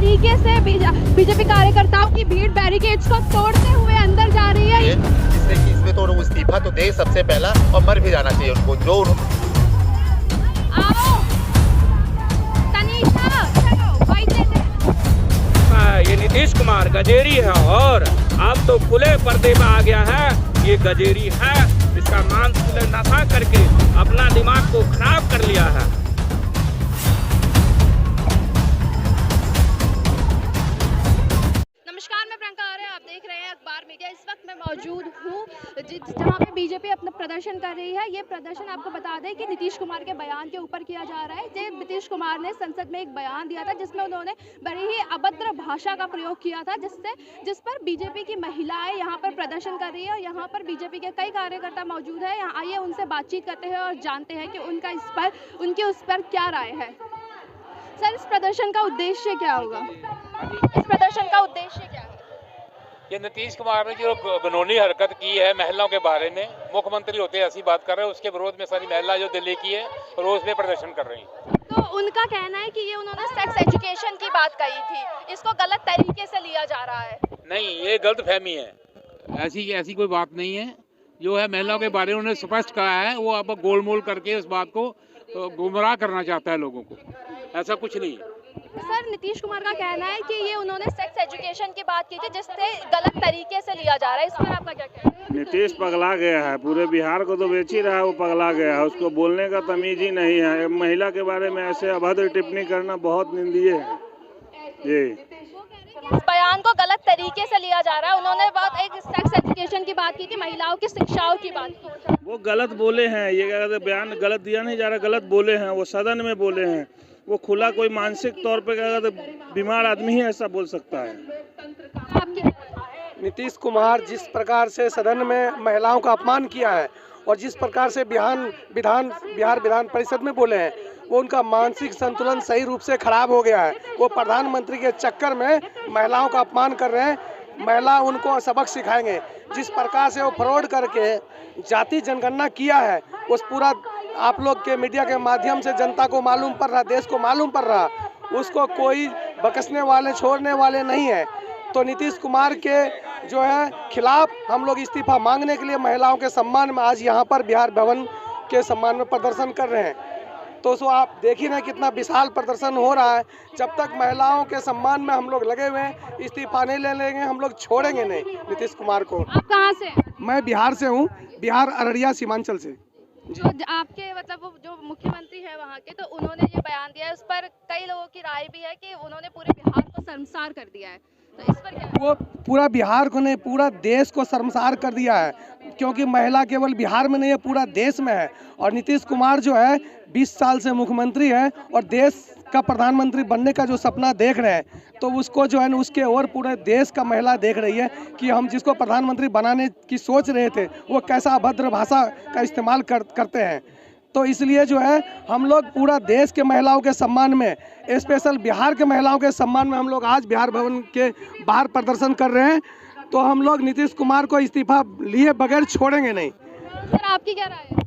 तरीके से बीजेपी कार्यकर्ताओं की भीड़ बैरिकेड्स को तोड़ते हुए अंदर जा रही है। इसलिए कि इसमें तो इस्तीफा तो दे सबसे पहला और मर भी जाना चाहिए उनको जो आओ तनीषा, चलो भाई ये नीतीश कुमार गजेरी है और अब तो खुले पर्दे में आ गया है। ये गजेरी है, इसका मांस नशा करके अपना दिमाग को खराब कर लिया है। नमस्कार, मैं प्रियंका आर्य, आप देख रहे हैं अखबार मीडिया। इस वक्त मैं मौजूद हूँ जहाँ पे बीजेपी अपना प्रदर्शन कर रही है। ये प्रदर्शन आपको बता दें कि नीतीश कुमार के बयान के ऊपर किया जा रहा है। नीतीश कुमार ने संसद में एक बयान दिया था जिसमें उन्होंने बड़ी ही अभद्र भाषा का प्रयोग किया था, जिस पर बीजेपी की महिलाएं यहाँ पर प्रदर्शन कर रही है और यहाँ पर बीजेपी के कई कार्यकर्ता मौजूद है। यहाँ आइए उनसे बातचीत करते हैं और जानते हैं कि उनकी उस पर क्या राय है। सर, इस प्रदर्शन का उद्देश्य क्या होगा? इस प्रदर्शन का उद्देश्य क्या है? ये नीतीश कुमार ने जो कानूनी हरकत की है महिलाओं के बारे में, मुख्यमंत्री होते ऐसी बात कर रहे हैं, उसके विरोध में सारी महिला जो दिल्ली की है रोज में प्रदर्शन कर रही हैं। तो उनका कहना है कि ये उन्होंने सेक्स एजुकेशन की बात कही थी, इसको गलत तरीके से लिया जा रहा है। नहीं, ये गलत फहमी है। ऐसी कोई बात नहीं है। जो है महिलाओं के बारे में उन्होंने स्पष्ट कहा है, वो अब गोलमोल करके इस बात को गुमराह करना चाहता है लोगों को, ऐसा कुछ नहीं है। सर, नीतीश कुमार का कहना है कि ये उन्होंने सेक्स एजुकेशन की बात की थी जिससे गलत तरीके से लिया जा रहा है। इस पर आपका क्या कहना है? नीतीश पगला गया है, पूरे बिहार को तो बेच ही रहा है, वो पगला गया है, उसको बोलने का तमीज ही नहीं है। महिला के बारे में ऐसे अभद्र टिप्पणी करना बहुत निंदनीय है। जी, इस बयान को गलत तरीके से लिया जा रहा है। उन्होंने एक सेक्स एजुकेशन की बात की थी, महिलाओं की शिक्षाओं की बात की। वो गलत बोले हैं, ये क्या कहते हैं, बयान गलत दिया नहीं जा रहा, गलत बोले हैं, वो सदन में बोले हैं। वो खुला कोई मानसिक तौर पे क्या कहते हैं, बीमार आदमी ही ऐसा बोल सकता है। नीतीश कुमार जिस प्रकार से सदन में महिलाओं का अपमान किया है और जिस प्रकार से बिहार विधान परिषद में बोले हैं, वो उनका मानसिक संतुलन सही रूप से खराब हो गया है। वो प्रधानमंत्री के चक्कर में महिलाओं का अपमान कर रहे हैं। महिला उनको सबक सिखाएंगे। जिस प्रकार से वो फ्रॉड करके जाति जनगणना किया है, उस पूरा आप लोग के मीडिया के माध्यम से जनता को मालूम पड़ रहा, देश को मालूम पड़ रहा, उसको कोई बकसने वाले छोड़ने वाले नहीं है। तो नीतीश कुमार के जो है खिलाफ हम लोग इस्तीफा मांगने के लिए महिलाओं के सम्मान में आज यहाँ पर बिहार भवन के सम्मान में प्रदर्शन कर रहे हैं। तो सो आप देख ही रहे कितना विशाल प्रदर्शन हो रहा है। जब तक महिलाओं के सम्मान में हम लोग लगे हुए हैं, इस्तीफा नहीं ले लेंगे, हम लोग छोड़ेंगे नहीं नीतीश कुमार को। आप कहाँ से? मैं बिहार से हूँ, बिहार अररिया सीमांचल से। जो आपके मतलब वो जो मुख्यमंत्री है वहाँ के, तो उन्होंने ये बयान दिया है, उस पर कई लोगों की राय भी है कि उन्होंने पूरे बिहार को शर्मसार कर दिया है। तो इस पर क्या? वो पूरा बिहार को नहीं, पूरा देश को शर्मसार कर दिया है, क्योंकि महिला केवल बिहार में नहीं है, पूरा देश में है। और नीतीश कुमार जो है 20 साल से मुख्यमंत्री है और देश का प्रधानमंत्री बनने का जो सपना देख रहे हैं, तो उसको जो है ना, उसके और पूरे देश का महिला देख रही है कि हम जिसको प्रधानमंत्री बनाने की सोच रहे थे, वो कैसा अभद्र भाषा का इस्तेमाल करते हैं। तो इसलिए जो है हम लोग पूरा देश के महिलाओं के सम्मान में, स्पेशल बिहार के महिलाओं के सम्मान में हम लोग आज बिहार भवन के बाहर प्रदर्शन कर रहे हैं। तो हम लोग नीतीश कुमार को इस्तीफा लिए बगैर छोड़ेंगे नहीं। सर, आपकी क्या राय है?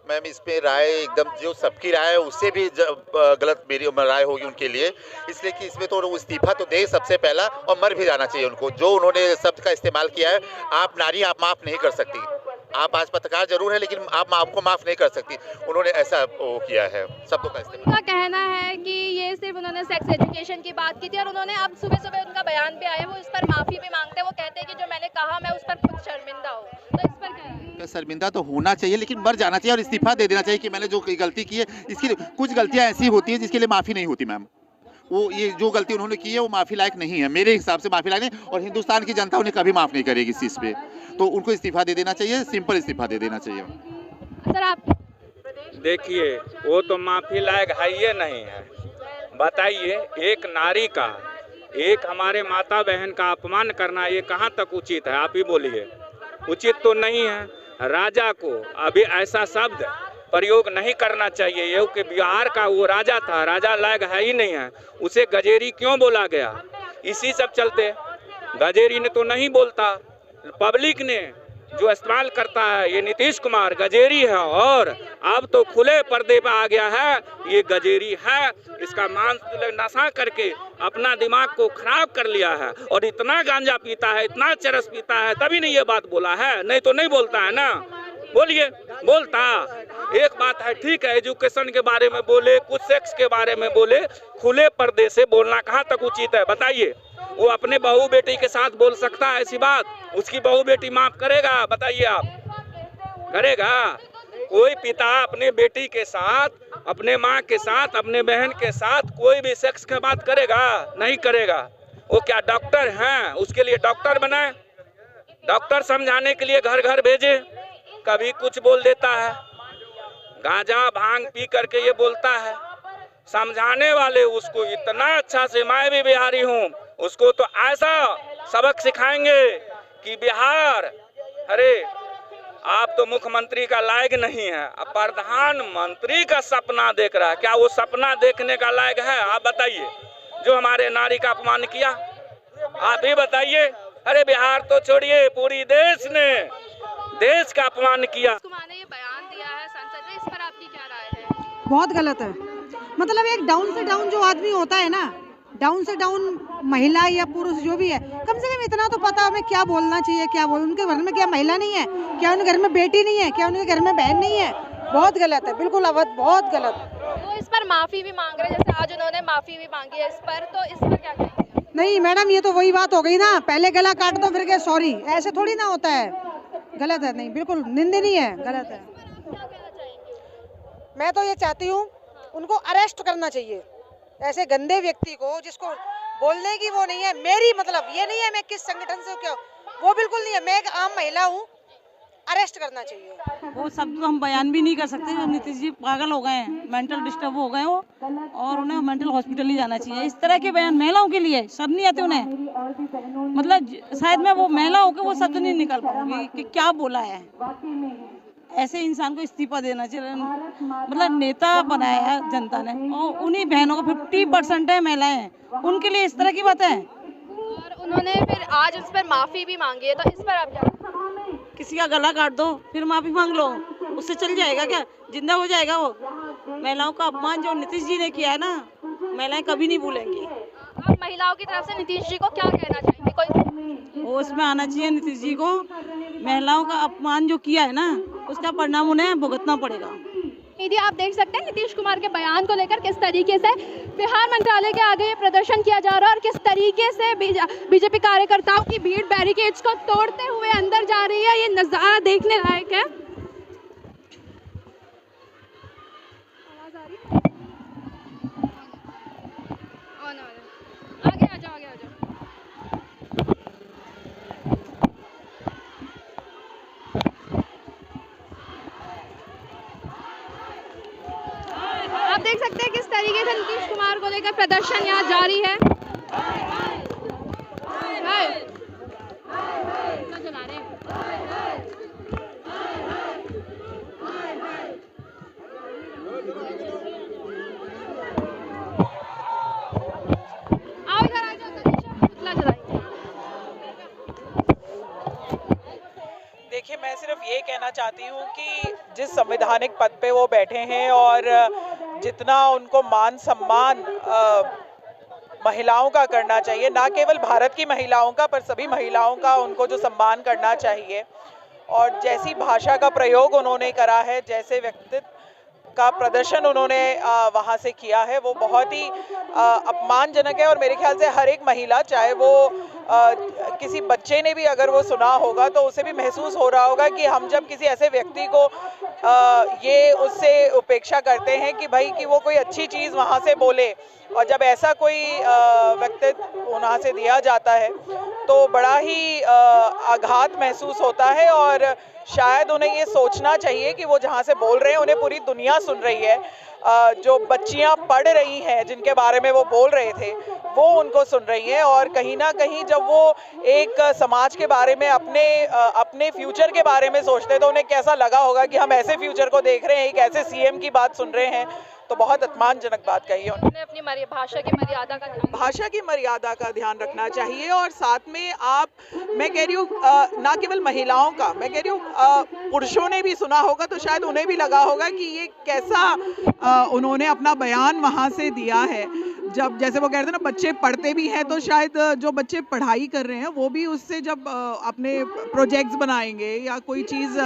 मैम, इस पे राय एकदम जो सबकी राय है उससे भी गलत मेरी राय होगी उनके लिए। इसलिए कि इसमें तो इस्तीफा तो दे सबसे पहला और मर भी जाना चाहिए उनको जो उन्होंने शब्द का इस्तेमाल किया है। आप नारी, आप माफ़ नहीं कर सकती। आप आज पत्रकार जरूर है, लेकिन आप आपको माफ़ नहीं कर सकती। उन्होंने ऐसा वो किया है शब्दों का इस्तेमाल। उनका कहना है कि ये सिर्फ उन्होंने सेक्स एजुकेशन की बात की थी और उन्होंने अब सुबह उनका बयान भी आया, वो इस पर माफ़ी भी मांगते हैं। वो कहते हैं कि जो मैंने कहा मैं उस पर खुद शर्मिंदा हूँ। तो इस पर क्या है? शर्मिंदा तो होना चाहिए, लेकिन मर जाना चाहिए और इस्तीफा दे देना चाहिए कि मैंने जो गलती की है। इसकी कुछ गलतियाँ ऐसी होती हैं जिसके लिए माफ़ी नहीं होती मैम। वो ये जो गलती उन्होंने की है वो माफ़ी लायक नहीं है, मेरे हिसाब से माफ़ी लायक नहीं, और हिंदुस्तान की जनता उन्हें कभी माफ़ नहीं करेगी इस चीज़ पे। तो उनको इस्तीफा दे देना चाहिए, सिंपल इस्तीफा दे देना चाहिए। सर, आप देखिए, वो तो माफी लायक है ही नहीं है। बताइए, एक नारी का, एक हमारे माता बहन का अपमान करना ये कहाँ तक उचित है? आप ही बोलिए। उचित तो नहीं है। राजा को अभी ऐसा शब्द प्रयोग नहीं करना चाहिए। ये कि बिहार का वो राजा था, राजा लायक है ही नहीं है, उसे गजेरी क्यों बोला गया? इसी सब चलते गजेरी ने तो नहीं बोलता, पब्लिक ने जो इस्तेमाल करता है ये नीतीश कुमार गजेरी है, और अब तो खुले पर्दे पे आ गया है ये गजेरी है। इसका मांस नशा करके अपना दिमाग को खराब कर लिया है, और इतना गांजा पीता है, इतना चरस पीता है, तभी नहीं ये बात बोला है, नहीं तो नहीं बोलता है ना। बोलिए, बोलता। एक बात है, ठीक है, एजुकेशन के बारे में बोले, कुछ सेक्स के बारे में बोले, खुले पर्दे से बोलना कहाँ तक उचित है बताइए। वो अपने बहू बेटी के साथ बोल सकता है ऐसी बात, उसकी बहू बेटी माफ करेगा? बताइए आप, करेगा? कोई पिता अपने बेटी के साथ, अपने माँ के साथ, अपने बहन के साथ कोई भी सेक्स की बात करेगा? नहीं करेगा। वो क्या डॉक्टर हैं? उसके लिए डॉक्टर बनाए, डॉक्टर समझाने के लिए घर घर भेजे। कभी कुछ बोल देता है, गांजा भांग पी करके ये बोलता है, समझाने वाले उसको इतना अच्छा से, मैं भी बिहारी हूँ, उसको तो ऐसा सबक सिखाएंगे कि बिहार, अरे आप तो मुख्यमंत्री का लायक नहीं है, अब प्रधानमंत्री का सपना देख रहा है। क्या वो सपना देखने का लायक है? आप बताइए, जो हमारे नारी का अपमान किया, आप ही बताइए। अरे बिहार तो छोड़िए, पूरी देश ने देश का अपमान किया। कुमार ने ये बयान दिया है संसद में, इस पर आपकी क्या राय है? बहुत गलत है। मतलब एक डाउन से डाउन जो आदमी होता है ना, डाउन से डाउन महिला या पुरुष जो भी है, कम से कम इतना तो पता हमें क्या बोलना चाहिए, क्या बोल। उनके घर में क्या महिला नहीं है? क्या उनके घर में बेटी नहीं है? क्या उनके घर में बहन नहीं है? बहुत गलत है, बिल्कुल अवध, बहुत गलत। वो इस पर माफी भी मांग रहे हैं, जैसे आज उन्होंने माफी भी मांगी है इस पर, तो इस पर क्या कहेंगे? नहीं मैडम, ये तो वही बात हो गई ना, पहले गला काट दो फिर के सॉरी, ऐसे थोड़ी ना होता है। गलत है, नहीं, बिल्कुल निंदनीय है, गलत है। मैं तो ये चाहती हूँ उनको अरेस्ट करना चाहिए, ऐसे गंदे व्यक्ति को, जिसको बोलने की वो नहीं है। मेरी मतलब ये नहीं है मैं किस संगठन से क्या, वो बिल्कुल नहीं है, मैं एक आम महिला हूँ। अरेस्ट करना चाहिए। वो सब तो हम बयान भी नहीं कर सकते। नीतीश जी पागल हो गए हैं, मेंटल डिस्टर्ब हो गए वो, और उन्हें मेंटल हॉस्पिटल ही जाना चाहिए। इस तरह के बयान महिलाओं के लिए सब नहीं आते उन्हें, मतलब शायद मैं वो महिला होकर वो शब्द नहीं निकल पाऊंगी कि क्या बोला है। ऐसे इंसान को इस्तीफा देना चाहिए। मतलब नेता बनाया है जनता ने, और उन्हीं बहनों का 50% है महिलाएं, उनके लिए इस तरह की बात है। और उन्होंने फिर आज उस पर माफी भी मांगी है, तो इस पर आप क्या? किसी का गला काट दो फिर माफी मांग लो, उससे चल जाएगा क्या? जिंदा हो जाएगा वो। महिलाओं का अपमान जो नीतीश जी ने किया है ना, महिलाएं कभी नहीं भूलेंगी। आप महिलाओं की तरफ से नीतीश जी को क्या कहना चाहेंगे? कोई वो उसमें आना चाहिए नीतीश जी को। महिलाओं का अपमान जो किया है ना, उसका परिणाम उन्हें भुगतना पड़ेगा। दीदी, आप देख सकते हैं नीतीश कुमार के बयान को लेकर किस तरीके से बिहार मंत्रालय के आगे ये प्रदर्शन किया जा रहा है, और किस तरीके से बीजेपी कार्यकर्ताओं की भीड़ बैरिकेड्स को तोड़ते हुए अंदर जा रही है। ये नज़ारा देखने लायक है। आगे आ जाओ, आगे आ जाओ। आप देख सकते हैं किस तरीके से नीतीश कुमार को लेकर प्रदर्शन यहाँ जारी है। देखिए, मैं सिर्फ ये कहना चाहती हूँ कि जिस संवैधानिक पद पे वो बैठे हैं और जितना उनको मान सम्मान महिलाओं का करना चाहिए, ना केवल भारत की महिलाओं का पर सभी महिलाओं का उनको जो सम्मान करना चाहिए, और जैसी भाषा का प्रयोग उन्होंने करा है, जैसे व्यक्तित्व का प्रदर्शन उन्होंने वहाँ से किया है, वो बहुत ही अपमानजनक है। और मेरे ख्याल से हर एक महिला, चाहे वो किसी बच्चे ने भी अगर वो सुना होगा तो उसे भी महसूस हो रहा होगा कि हम जब किसी ऐसे व्यक्ति को ये उससे उपेक्षा करते हैं कि भाई कि वो कोई अच्छी चीज़ वहाँ से बोले, और जब ऐसा कोई व्यक्तित्व वहाँ से दिया जाता है तो बड़ा ही आघात महसूस होता है। और शायद उन्हें ये सोचना चाहिए कि वो जहाँ से बोल रहे हैं उन्हें पूरी दुनिया सुन रही है। जो बच्चियाँ पढ़ रही हैं, जिनके बारे में वो बोल रहे थे, वो उनको सुन रही हैं। और कहीं ना कहीं जब वो एक समाज के बारे में, अपने फ्यूचर के बारे में सोचते हैं तो उन्हें कैसा लगा होगा कि हम ऐसे फ्यूचर को देख रहे हैं, एक ऐसे सीएम की बात सुन रहे हैं तो बहुत अपमानजनक बात कही है उन्होंने। अपनी भाषा की मर्यादा का ध्यान रखना चाहिए। और साथ में आप, मैं कह रही हूँ ना केवल महिलाओं का, मैं कह रही हूँ पुरुषों ने भी सुना होगा तो शायद उन्हें भी लगा होगा कि ये कैसा उन्होंने अपना बयान वहाँ से दिया है। जब जैसे वो कह रहे थे ना, बच्चे पढ़ते भी हैं तो शायद जो बच्चे पढ़ाई कर रहे हैं वो भी उससे जब अपने प्रोजेक्ट्स बनाएंगे या कोई चीज़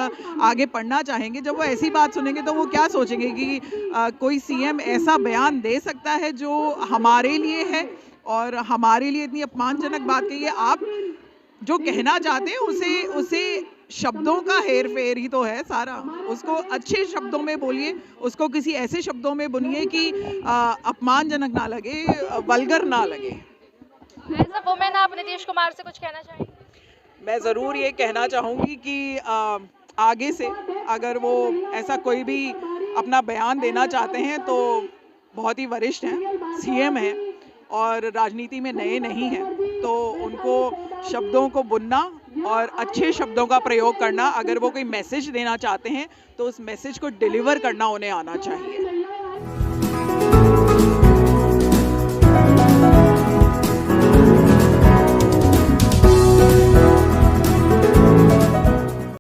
आगे पढ़ना चाहेंगे, जब वो ऐसी बात सुनेंगे तो वो क्या सोचेंगे कि कोई सीएम ऐसा बयान दे सकता है जो हमारे लिए है और हमारे लिए इतनी अपमानजनक बात कही है। आप जो कहना चाहते हैं उसे शब्दों का हेर फेर ही तो है सारा। उसको अच्छे शब्दों में बोलिए, उसको किसी ऐसे शब्दों में बुनिए कि अपमानजनक ना लगे, वल्गर ना लगे। एज अ वुमेन आप नीतीश कुमार से कुछ कहना चाहेंगे? मैं ज़रूर ये कहना चाहूँगी कि आगे से अगर वो ऐसा कोई भी अपना बयान देना चाहते हैं तो बहुत ही वरिष्ठ हैं, सीएम हैं और राजनीति में नए नहीं हैं, तो उनको शब्दों को बुनना और अच्छे शब्दों का प्रयोग करना, अगर वो कोई मैसेज देना चाहते हैं तो उस मैसेज को डिलीवर करना उन्हें आना चाहिए।